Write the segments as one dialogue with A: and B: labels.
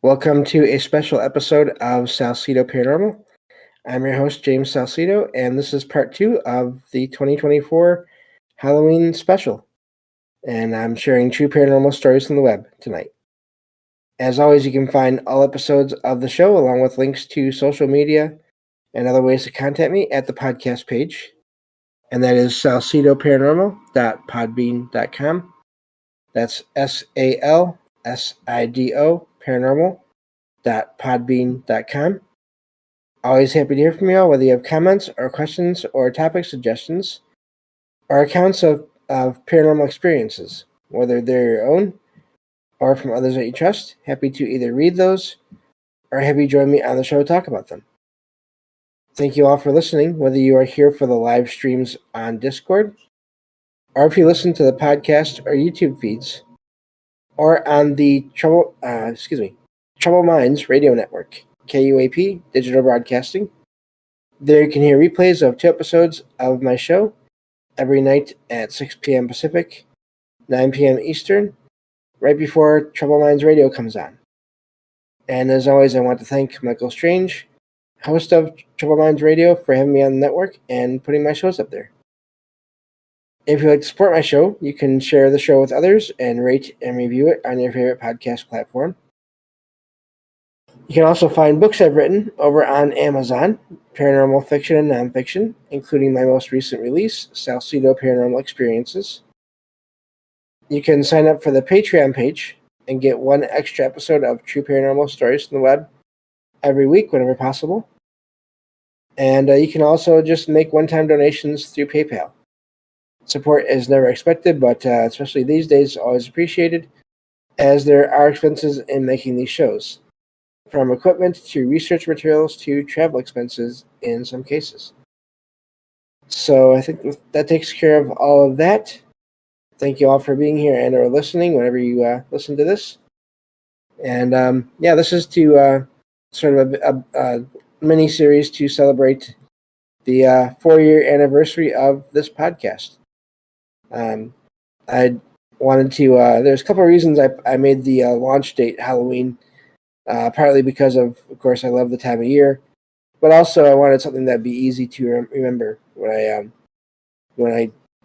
A: Welcome to a special episode of Salsidoparanormal. I'm your host, James Salsido, and this is part 2 of the 2024 Halloween special. And I'm sharing true paranormal stories from the web tonight. As always, you can find all episodes of the show along with links to social media and other ways to contact me at the podcast page. And that is salsidoparanormal.podbean.com. That's SALSIDO paranormal.podbean.com. Always happy to hear from you all, whether you have comments or questions or topic suggestions or accounts of paranormal experiences, whether they're your own or from others that you trust. Happy to either read those or have you join me on the show to talk about them. Thank you all for listening, whether you are here for the live streams on Discord or if you listen to the podcast or YouTube feeds or on the Trouble Minds Radio Network, KUAP Digital Broadcasting. There you can hear replays of 2 episodes of my show every night at 6 p.m. Pacific, 9 p.m. Eastern, right before Trouble Minds Radio comes on. And as always, I want to thank Michael Strange, host of Trouble Minds Radio, for having me on the network and putting my shows up there. If you'd like to support my show, you can share the show with others and rate and review it on your favorite podcast platform. You can also find books I've written over on Amazon, paranormal fiction and nonfiction, including my most recent release, Salsido Paranormal Experiences. You can sign up for the Patreon page and get 1 extra episode of true paranormal stories from the web every week whenever possible. And you can also just make one-time donations through PayPal. Support is never expected, but especially these days, always appreciated, as there are expenses in making these shows, from equipment to research materials to travel expenses in some cases. So I think that takes care of all of that. Thank you all for being here and or listening whenever you listen to this. And this is to sort of a mini-series to celebrate the 4-year anniversary of this podcast. I wanted to, there's a couple of reasons I made the launch date Halloween, partly because of course, I love the time of year, but also I wanted something that'd be easy to remember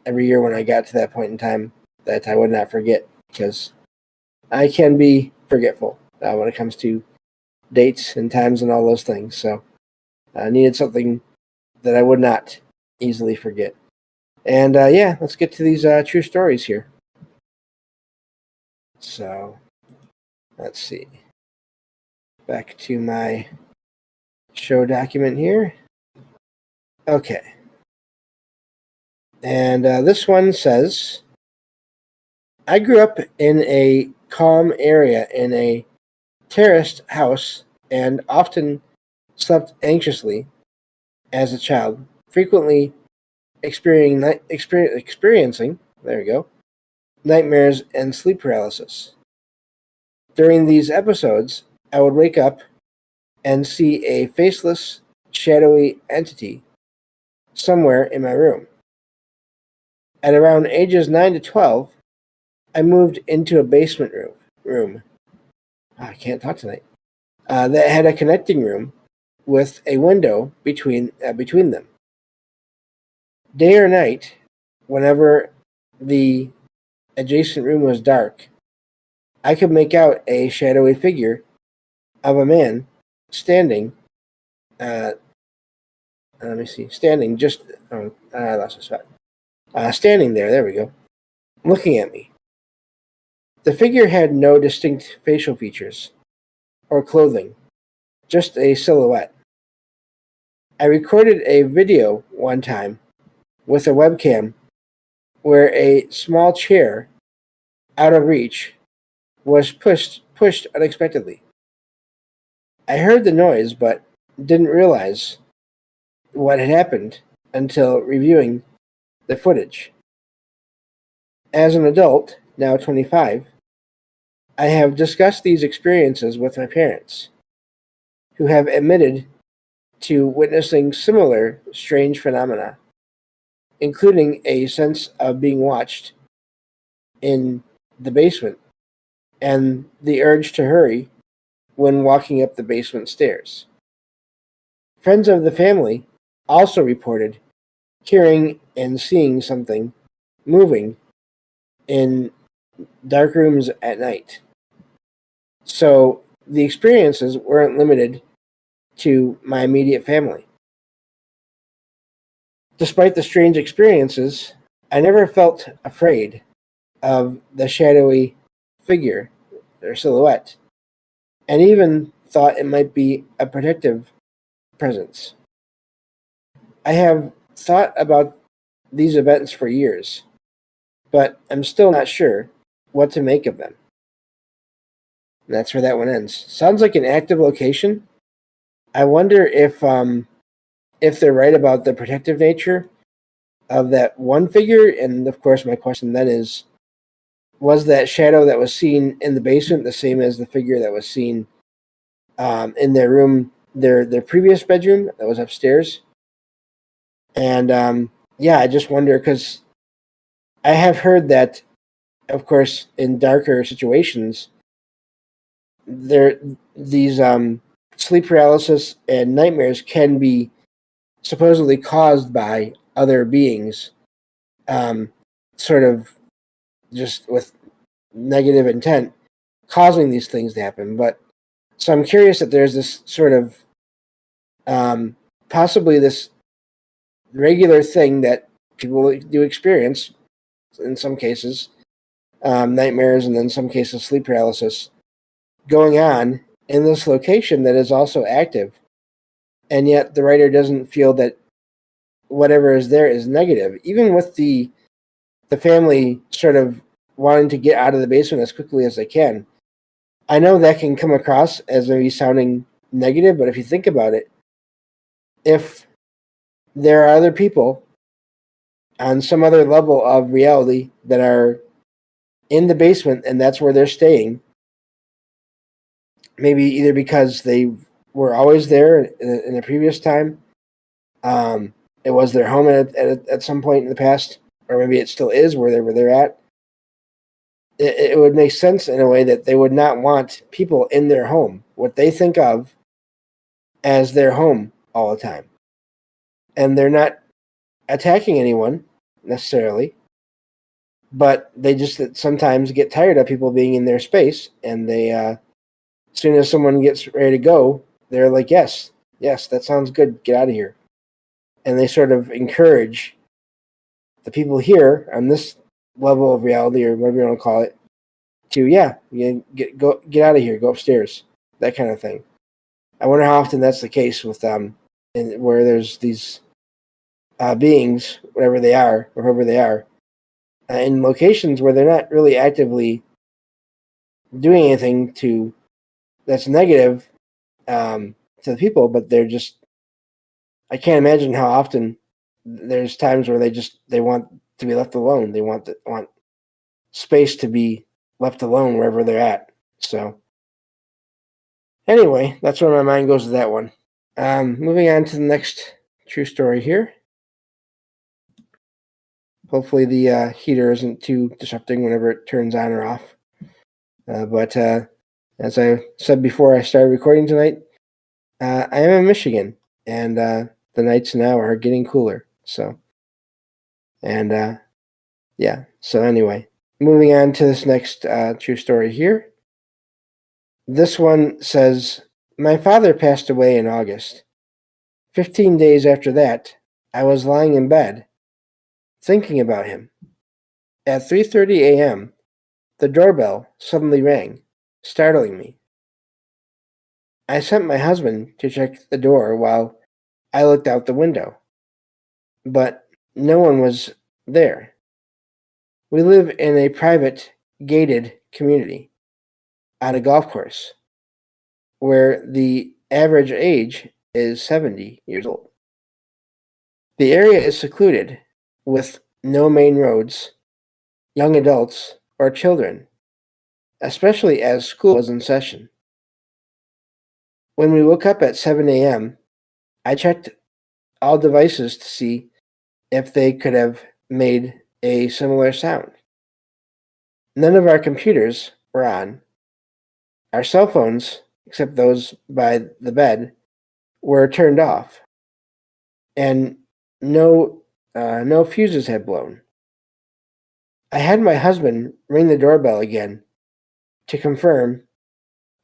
A: every year when I got to that point in time, that I would not forget, because I can be forgetful when it comes to dates and times and all those things. So I needed something that I would not easily forget. And let's get to these true stories here. So, let's see. Back to my show document here. Okay. And this one says, I grew up in a calm area in a terraced house and often slept anxiously as a child, frequently experiencing nightmares and sleep paralysis. During these episodes, I would wake up and see a faceless, shadowy entity somewhere in my room. At around ages 9 to 12, I moved into a basement room. I can't talk tonight. That had a connecting room with a window between them. Day or night, whenever the adjacent room was dark, I could make out a shadowy figure of a man standing. Standing just. I lost my spot. Standing there. There we go. Looking at me. The figure had no distinct facial features or clothing, just a silhouette. I recorded a video one time with a webcam where a small chair out of reach was pushed unexpectedly. I heard the noise but didn't realize what had happened until reviewing the footage. As an adult, now 25, I have discussed these experiences with my parents, who have admitted to witnessing similar strange phenomena, including a sense of being watched in the basement and the urge to hurry when walking up the basement stairs. Friends of the family also reported hearing and seeing something moving in dark rooms at night. So the experiences weren't limited to my immediate family. Despite the strange experiences, I never felt afraid of the shadowy figure or silhouette, and even thought it might be a protective presence. I have thought about these events for years, but I'm still not sure what to make of them. And that's where that one ends. Sounds like an active location. I wonder if they're right about the protective nature of that one figure. And of course, my question then is, was that shadow that was seen in the basement the same as the figure that was seen in their room, their previous bedroom that was upstairs? And yeah, I just wonder because I have heard that, of course, in darker situations, there these sleep paralysis and nightmares can be supposedly caused by other beings, sort of just with negative intent, causing these things to happen. But so I'm curious that there's this sort of possibly this regular thing that people do experience in some cases, nightmares, and in some cases sleep paralysis, going on in this location that is also active, and yet the writer doesn't feel that whatever is there is negative, even with the family sort of wanting to get out of the basement as quickly as they can. I know that can come across as maybe sounding negative, but if you think about it, if there are other people on some other level of reality that are in the basement and that's where they're staying, maybe either because they were always there in a previous time, it was their home at some point in the past, or maybe it still is where they're at. It would make sense in a way that they would not want people in their home, what they think of as their home all the time. And they're not attacking anyone necessarily, but they just sometimes get tired of people being in their space, and they, as soon as someone gets ready to go, they're like, yes, that sounds good, get out of here. And they sort of encourage the people here on this level of reality, or whatever you want to call it, to get out of here, go upstairs, that kind of thing. I wonder how often that's the case with where there's these beings, whatever they are, or whoever they are, in locations where they're not really actively doing anything that's negative to the people, but they're just. I can't imagine how often there's times where they want to be left alone. They want space to be left alone wherever they're at. So anyway, that's where my mind goes to that one. Moving on to the next true story here. Hopefully the heater isn't too disrupting whenever it turns on or off. But as I said before I started recording tonight, I am in Michigan, and the nights now are getting cooler. So, and yeah. So anyway, moving on to this next true story here. This one says, my father passed away in August. 15 days after that, I was lying in bed, thinking about him. At 3:30 a.m., the doorbell suddenly rang, startling me. I sent my husband to check the door while I looked out the window, but no one was there. We live in a private, gated community on a golf course where the average age is 70 years old. The area is secluded with no main roads, young adults, or children, especially as school was in session. When we woke up at 7 a.m., I checked all devices to see if they could have made a similar sound. None of our computers were on. Our cell phones except those by the bed, were turned off, and no fuses had blown. I had my husband ring the doorbell again to confirm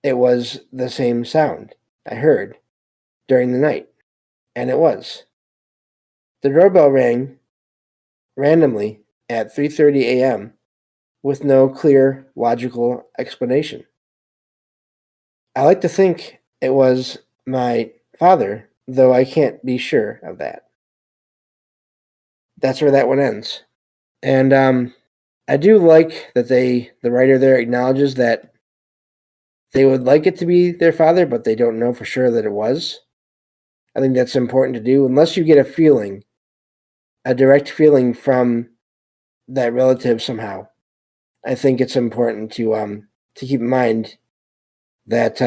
A: it was the same sound I heard during the night, and it was. The doorbell rang randomly at 3:30 a.m. with no clear logical explanation. I like to think it was my father, though I can't be sure of that. That's where that one ends. And I do like that the writer there acknowledges that they would like it to be their father, but they don't know for sure that it was. I think that's important to do, unless you get a feeling, a direct feeling from that relative somehow. I think it's important to keep in mind that,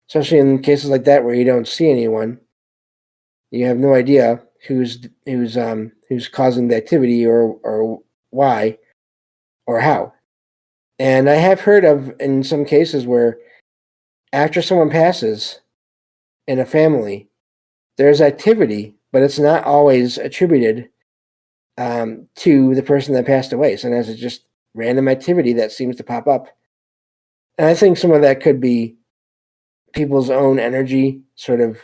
A: especially in cases like that where you don't see anyone, you have no idea who's causing the activity or why or how. And I have heard of in some cases where after someone passes in a family, there's activity, but it's not always attributed to the person that passed away. Sometimes it's just random activity that seems to pop up. And I think some of that could be people's own energy sort of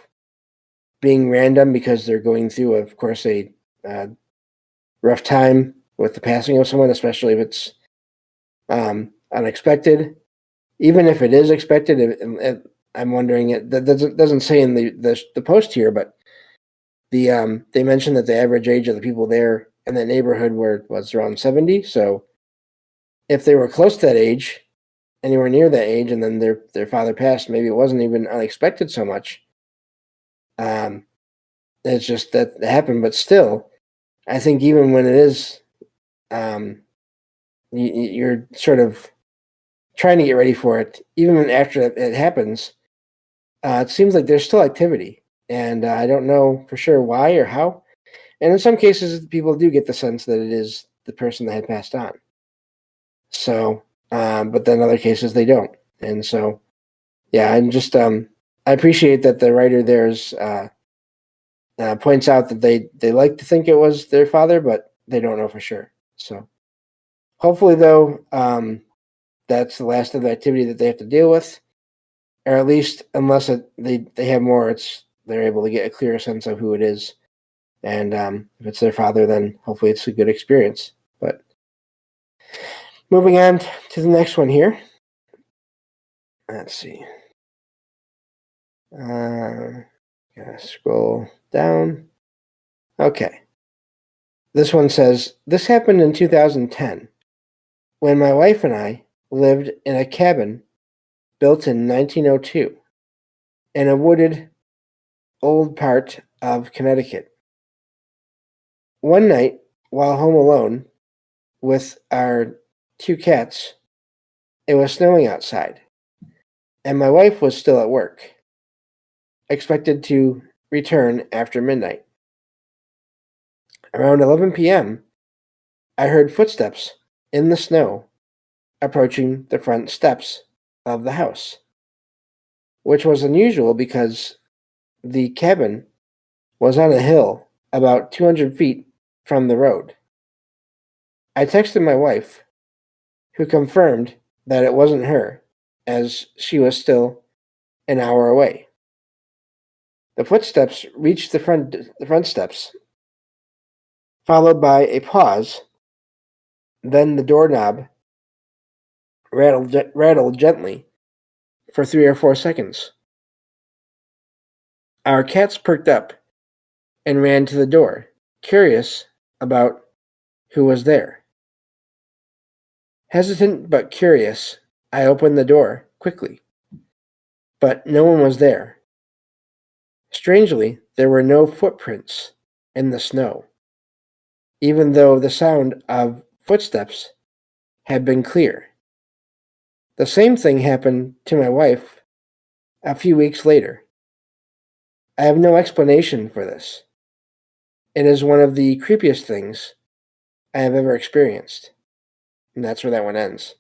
A: being random because they're going through, of course, a rough time with the passing of someone, especially if it's unexpected. Even if it is expected, I'm wondering, that doesn't say in the post here, but they mentioned that the average age of the people there in that neighborhood was around 70. So if they were close to that age, anywhere near that age, and then their father passed, maybe it wasn't even unexpected so much. It's just that it happened, but still, I think even when it is, you're sort of trying to get ready for it. Even after it happens, it seems like there's still activity, and I don't know for sure why or how. And in some cases, people do get the sense that it is the person that had passed on. So, but then other cases they don't. And so, yeah, I'm just I appreciate that the writer there's points out that they like to think it was their father, but they don't know for sure. So, hopefully, though, that's the last of the activity that they have to deal with, or at least unless they have more, they're able to get a clearer sense of who it is. And if it's their father, then hopefully it's a good experience. But moving on to the next one here. Let's see. Gotta scroll down. Okay. This one says, this happened in 2010 when my wife and I lived in a cabin built in 1902 in a wooded old part of Connecticut. One night, while home alone with our two cats, it was snowing outside, and my wife was still at work, expected to return after midnight. Around 11 p.m., I heard footsteps in the snow approaching the front steps of the house, which was unusual because the cabin was on a hill about 200 feet from the road. I texted my wife, who confirmed that it wasn't her, as she was still an hour away. The footsteps reached the front steps, followed by a pause. Then the doorknob rattled gently for 3 or 4 seconds. Our cats perked up and ran to the door, curious about who was there. Hesitant but curious, I opened the door quickly, but no one was there. Strangely, there were no footprints in the snow, even though the sound of footsteps had been clear. The same thing happened to my wife a few weeks later. I have no explanation for this. It is one of the creepiest things I have ever experienced. And that's where that one ends.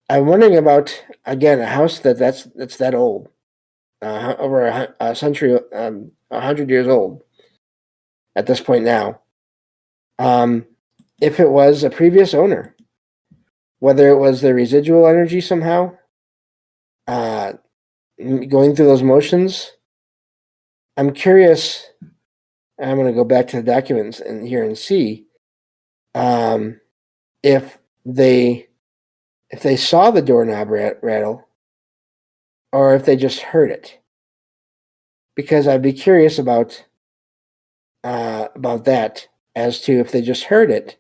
A: I'm wondering about, again, a house that's that old, over a century, 100 years old at this point now. Um, if it was a previous owner, whether it was the residual energy somehow, uh, going through those motions. I'm curious. I'm going to go back to the documents and here and see um, if they saw the doorknob rattle or if they just heard it, because I'd be curious about that, as to if they just heard it,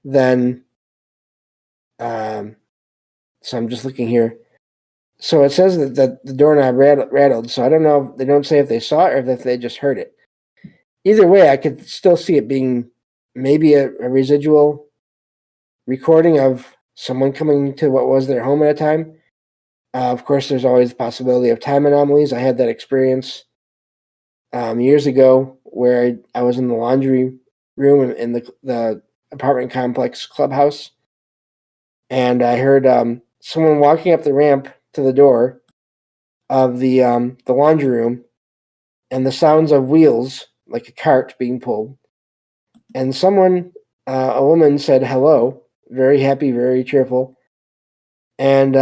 A: then so I'm just looking here. So it says that the doorknob rattled. So I don't know. They don't say if they saw it or if they just heard it. Either way, I could still see it being maybe a residual recording of someone coming to what was their home at a time. Of course, there's always the possibility of time anomalies. I had that experience years ago where I was in the laundry room in the apartment complex clubhouse, and I heard someone walking up the ramp to the door of the laundry room, and the sounds of wheels, like a cart being pulled. And someone, a woman, said hello, very happy, very cheerful, and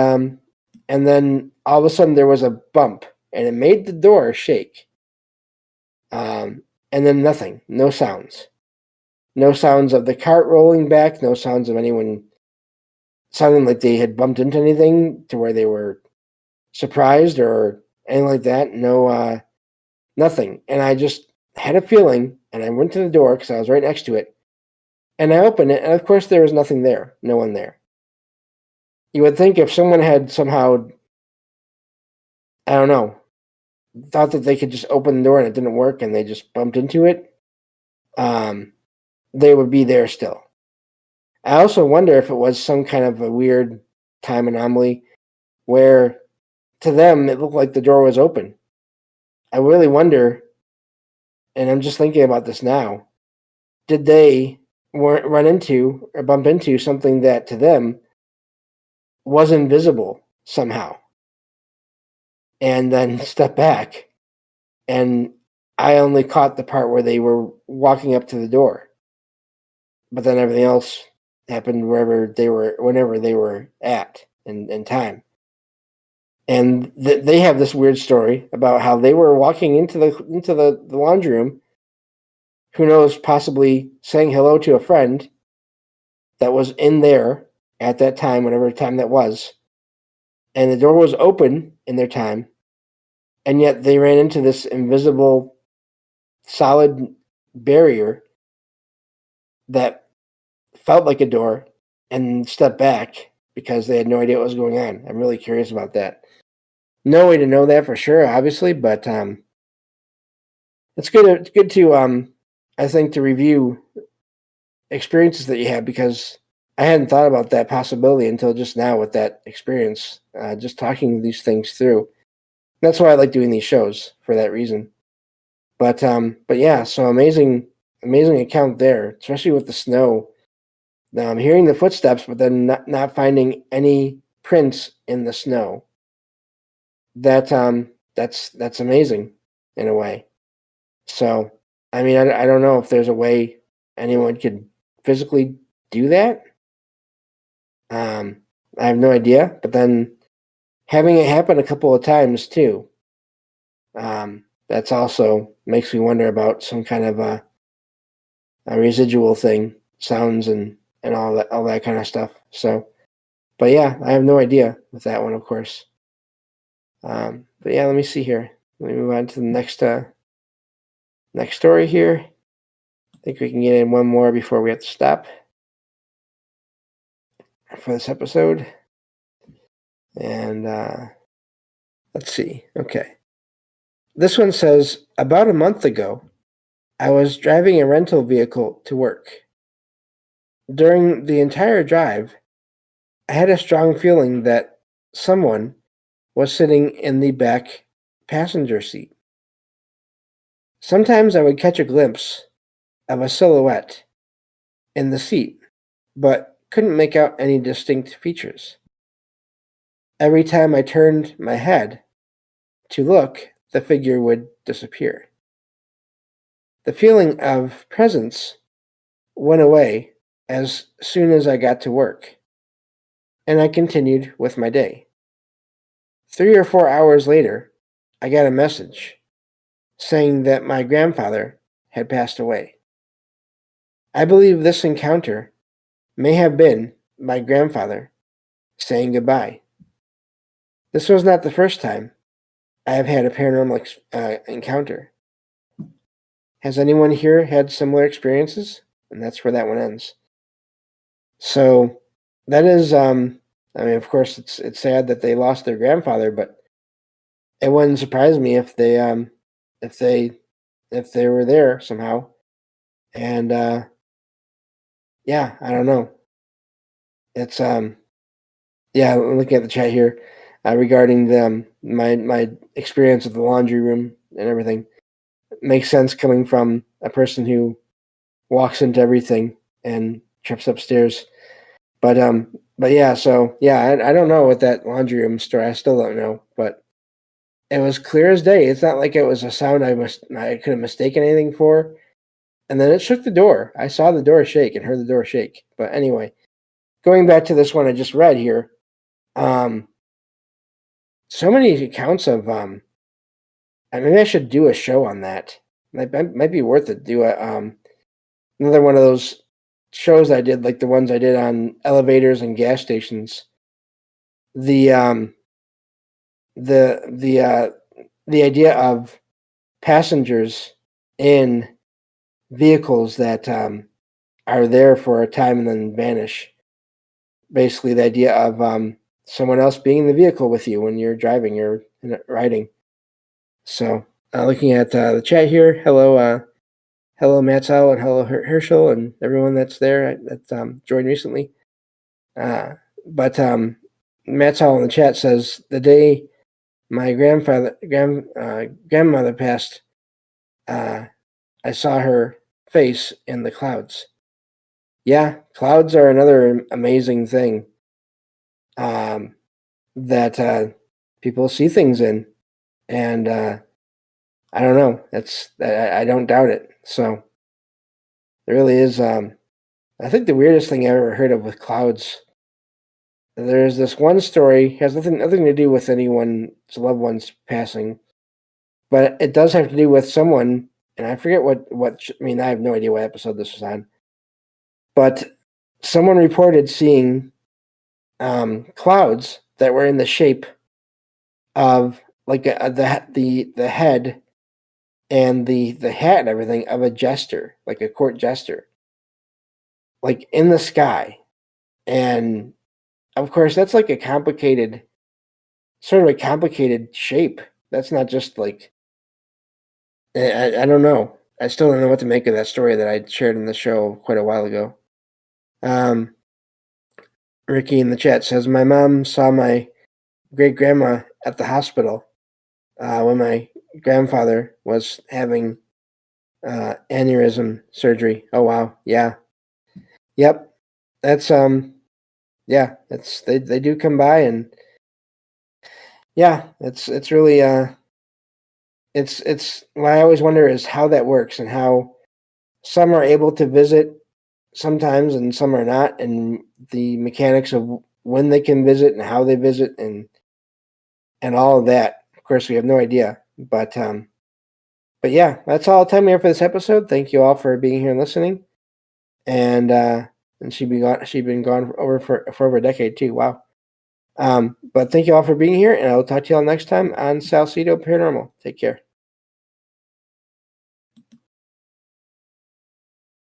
A: then all of a sudden there was a bump, and it made the door shake. And then nothing, no sounds of the cart rolling back, no sounds of anyone sounding like they had bumped into anything to where they were surprised or anything like that. No, nothing. And I just had a feeling, and I went to the door because I was right next to it, and I opened it, and of course there was nothing there, no one there. You would think if someone had somehow, I don't know, thought that they could just open the door and it didn't work and they just bumped into it, they would be there still. I also wonder if it was some kind of a weird time anomaly where to them it looked like the door was open. I really wonder, and I'm just thinking about this now, did they run into or bump into something that to them was invisible somehow and then step back, and I only caught the part where they were walking up to the door, but then everything else happened wherever they were, whenever they were at in time. And they have this weird story about how they were walking into the laundry room, who knows, possibly saying hello to a friend that was in there at that time, whatever time that was, and the door was open in their time, and yet they ran into this invisible solid barrier that felt like a door and stepped back because they had no idea what was going on. I'm really curious about that. No way to know that for sure, obviously, but it's good. It's good to I think, to review experiences that you have, because I hadn't thought about that possibility until just now with that experience. Just talking these things through. That's why I like doing these shows, for that reason. But yeah, so amazing account there, especially with the snow. Now I'm hearing the footsteps, but then not finding any prints in the snow. That's amazing in a way. So, I mean, I don't know if there's a way anyone could physically do that. I have no idea. But then having it happen a couple of times too, that's also makes me wonder about some kind of a residual thing, sounds and all that kind of stuff. So, but yeah, I have no idea with that one, of course. But yeah, let me see here. Let me move on to the next story here. I think we can get in one more before we have to stop for this episode. And let's see. Okay. This one says, about a month ago, I was driving a rental vehicle to work. During the entire drive, I had a strong feeling that someone was sitting in the back passenger seat. Sometimes I would catch a glimpse of a silhouette in the seat, but couldn't make out any distinct features. Every time I turned my head to look, the figure would disappear. The feeling of presence went away as soon as I got to work, and I continued with my day. 3 or 4 hours later, I got a message saying that my grandfather had passed away. I believe this encounter may have been my grandfather saying goodbye. This was not the first time I have had a paranormal encounter. Has anyone here had similar experiences? And that's where that one ends. So that is, I mean, of course, it's sad that they lost their grandfather, but it wouldn't surprise me if if they, if they were there somehow. And yeah, I don't know. It's yeah. Looking at the chat here regarding my experience with the laundry room and everything, it makes sense coming from a person who walks into everything and trips upstairs. But yeah, so yeah, I don't know what that laundry room story. I still don't know, but it was clear as day. It's not like it was a sound I could have mistaken anything for. And then it shook the door. I saw the door shake and heard the door shake. But anyway, going back to this one I just read here, um, so many accounts of maybe I should do a show on that. Might be worth it. Do a another one of those shows I did, like the ones I did on elevators and gas stations. The the the uh, the idea of passengers in vehicles that are there for a time and then vanish. Basically, the idea of someone else being in the vehicle with you when you're driving or riding. So, looking at the chat here, hello Mattel and hello Herschel and everyone that's there that joined recently. But Mattel in the chat says the day my grandmother passed, I saw her face in the clouds. Yeah, clouds are another amazing thing that people see things in, and I don't know. I don't doubt it. So it really is. I think the weirdest thing I ever heard of with clouds. There's this one story has nothing to do with anyone's loved ones passing, but it does have to do with someone, and I forget I mean, I have no idea what episode this was on, but someone reported seeing clouds that were in the shape of like the head and the hat and everything of a jester, like a court jester, like in the sky. And of course, that's like sort of a complicated shape. That's not just like I don't know. I still don't know what to make of that story that I shared in the show quite a while ago. Ricky in the chat says my mom saw my great grandma at the hospital when my grandfather was having aneurysm surgery. Oh wow, yeah, yep. That's yeah. That's they do come by, and yeah, it's really it's what I always wonder is how that works and how some are able to visit sometimes and some are not, and the mechanics of when they can visit and how they visit and all of that. Of course, we have no idea, but yeah, that's all the time we have for this episode. Thank you all for being here and listening. And she'd been gone for over a decade too. Wow. But thank you all for being here, and I'll talk to you all next time on Salsido Paranormal. Take care.